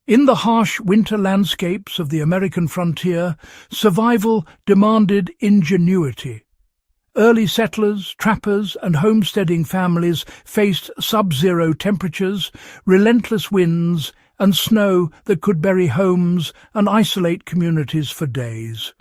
In the harsh winter landscapes of the American frontier, survival demanded ingenuity. Early settlers, trappers, and homesteading families faced sub-zero temperatures, relentless winds, and snow that could bury homes and isolate communities for days.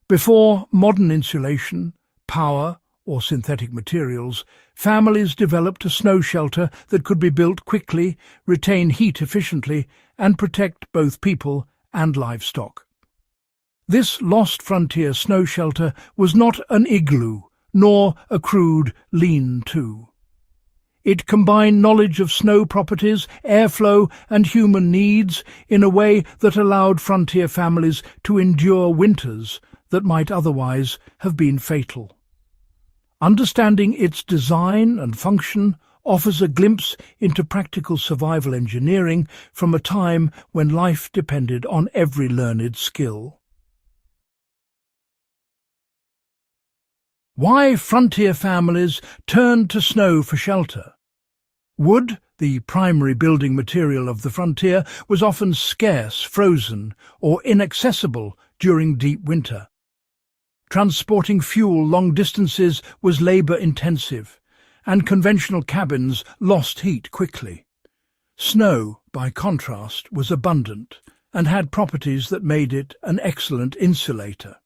Before modern insulation, power, or synthetic materials, families developed a snow shelter that could be built quickly, retain heat efficiently, and protect both people and livestock. This lost frontier snow shelter was not an igloo, nor a crude lean-to. It combined knowledge of snow properties, airflow, and human needs in a way that allowed frontier families to endure winters that might otherwise have been fatal. Understanding its design and function offers a glimpse into practical survival engineering from a time when life depended on every learned skill. Why frontier families turned to snow for shelter. Wood, the primary building material of the frontier, was often scarce, frozen, or inaccessible during deep winter. Transporting fuel long distances was labour-intensive, and conventional cabins lost heat quickly. Snow, by contrast, was abundant and had properties that made it an excellent insulator.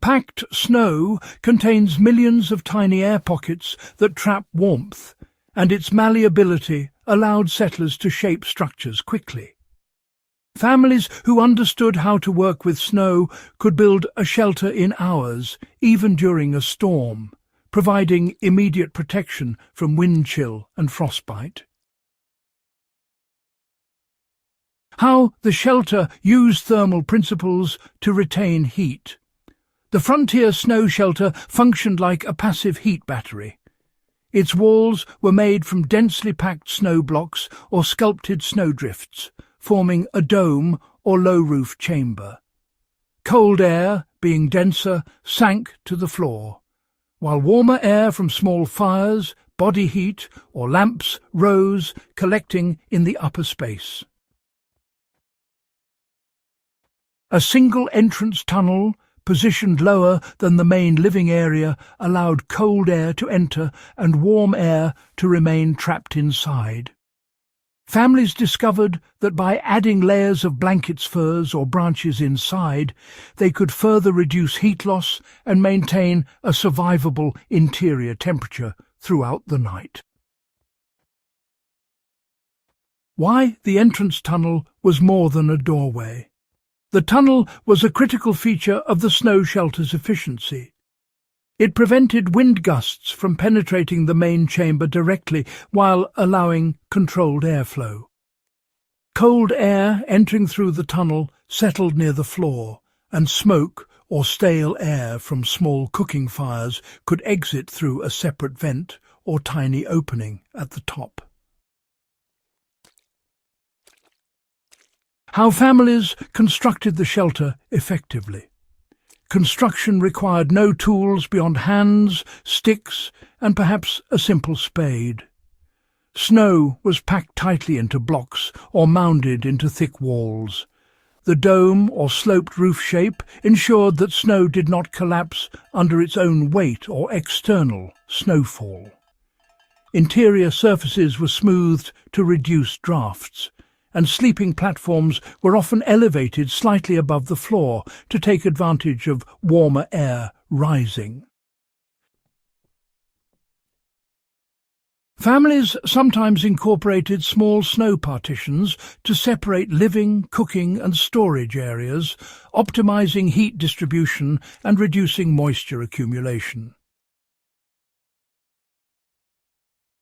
Packed snow contains millions of tiny air pockets that trap warmth, and its malleability allowed settlers to shape structures quickly. Families who understood how to work with snow could build a shelter in hours, even during a storm, providing immediate protection from wind chill and frostbite. How the shelter used thermal principles to retain heat. The frontier snow shelter functioned like a passive heat battery. Its walls were made from densely packed snow blocks or sculpted snowdrifts, forming a dome or low-roof chamber. Cold air, being denser, sank to the floor, while warmer air from small fires, body heat, or lamps rose, collecting in the upper space. A single entrance tunnel, positioned lower than the main living area, allowed cold air to enter and warm air to remain trapped inside. Families discovered that by adding layers of blankets, furs, or branches inside, they could further reduce heat loss and maintain a survivable interior temperature throughout the night. Why the entrance tunnel was more than a doorway. The tunnel was a critical feature of the snow shelter's efficiency. It prevented wind gusts from penetrating the main chamber directly while allowing controlled airflow. Cold air entering through the tunnel settled near the floor, and smoke or stale air from small cooking fires could exit through a separate vent or tiny opening at the top. How families constructed the shelter effectively. Construction required no tools beyond hands, sticks, and perhaps a simple spade. Snow was packed tightly into blocks or mounded into thick walls. The dome or sloped roof shape ensured that snow did not collapse under its own weight or external snowfall. Interior surfaces were smoothed to reduce drafts, and sleeping platforms were often elevated slightly above the floor to take advantage of warmer air rising. Families sometimes incorporated small snow partitions to separate living, cooking, and storage areas, optimizing heat distribution and reducing moisture accumulation.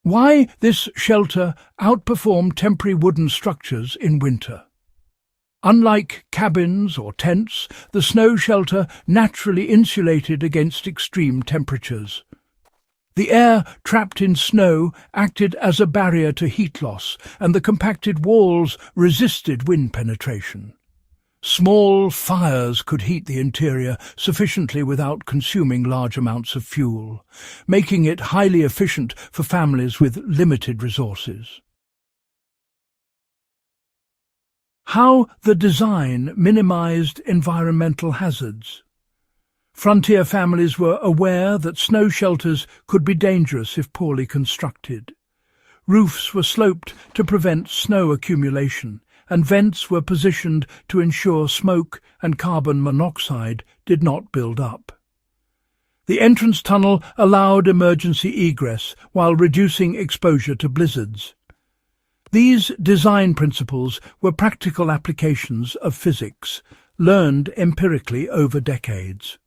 Why this shelter outperformed temporary wooden structures in winter. Unlike cabins or tents, the snow shelter naturally insulated against extreme temperatures. The air trapped in snow acted as a barrier to heat loss, and the compacted walls resisted wind penetration. Small fires could heat the interior sufficiently without consuming large amounts of fuel, making it highly efficient for families with limited resources. How the design minimized environmental hazards. Frontier families were aware that snow shelters could be dangerous if poorly constructed. Roofs were sloped to prevent snow accumulation, and vents were positioned to ensure smoke and carbon monoxide did not build up. The entrance tunnel allowed emergency egress while reducing exposure to blizzards. These design principles were practical applications of physics, learned empirically over decades.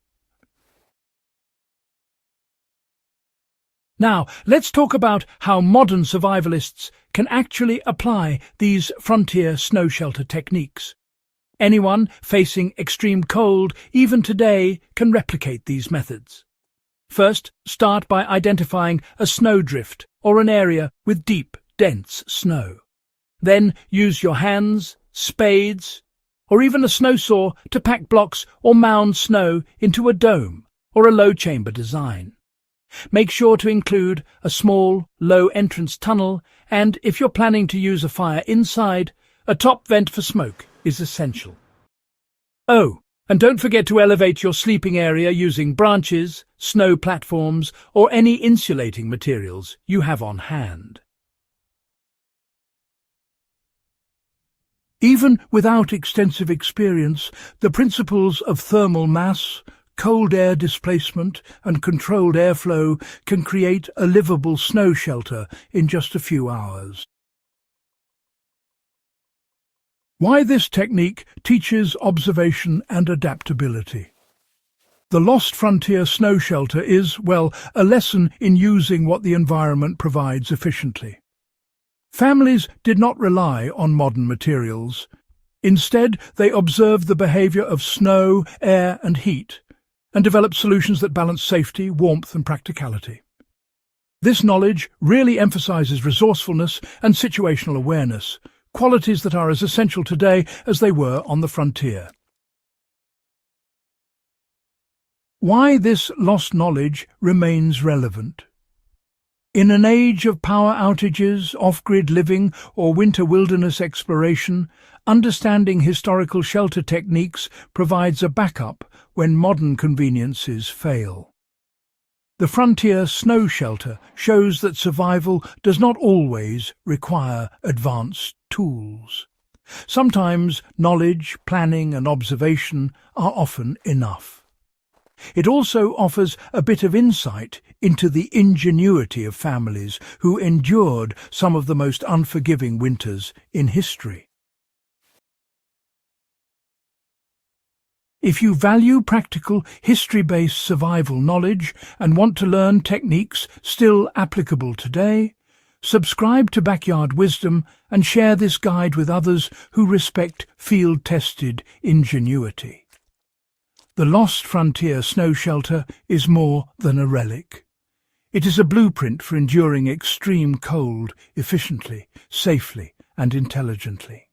Now, let's talk about how modern survivalists can actually apply these frontier snow shelter techniques. Anyone facing extreme cold, even today, can replicate these methods. First, start by identifying a snowdrift or an area with deep, dense snow. Then use your hands, spades, or even a snow saw to pack blocks or mound snow into a dome or a low chamber design. Make sure to include a small, low entrance tunnel, and if you're planning to use a fire inside, a top vent for smoke is essential. Oh, and don't forget to elevate your sleeping area using branches, snow platforms, or any insulating materials you have on hand. Even without extensive experience, the principles of thermal mass, cold air displacement and controlled airflow can create a livable snow shelter in just a few hours. Why this technique teaches observation and adaptability. The Lost Frontier Snow Shelter is, well, a lesson in using what the environment provides efficiently. Families did not rely on modern materials. Instead, they observed the behavior of snow, air and heat, and developed solutions that balance safety, warmth and practicality. This knowledge really emphasizes resourcefulness and situational awareness, qualities that are as essential today as they were on the frontier. Why this lost knowledge remains relevant. In an age of power outages, off-grid living or winter wilderness exploration, understanding historical shelter techniques provides a backup when modern conveniences fail. The frontier snow shelter shows that survival does not always require advanced tools. Sometimes knowledge, planning and observation are often enough. It also offers a bit of insight into the ingenuity of families who endured some of the most unforgiving winters in history. If you value practical, history-based survival knowledge and want to learn techniques still applicable today, subscribe to Backyard Wisdom and share this guide with others who respect field-tested ingenuity. The Lost Frontier Snow Shelter is more than a relic. It is a blueprint for enduring extreme cold efficiently, safely and intelligently.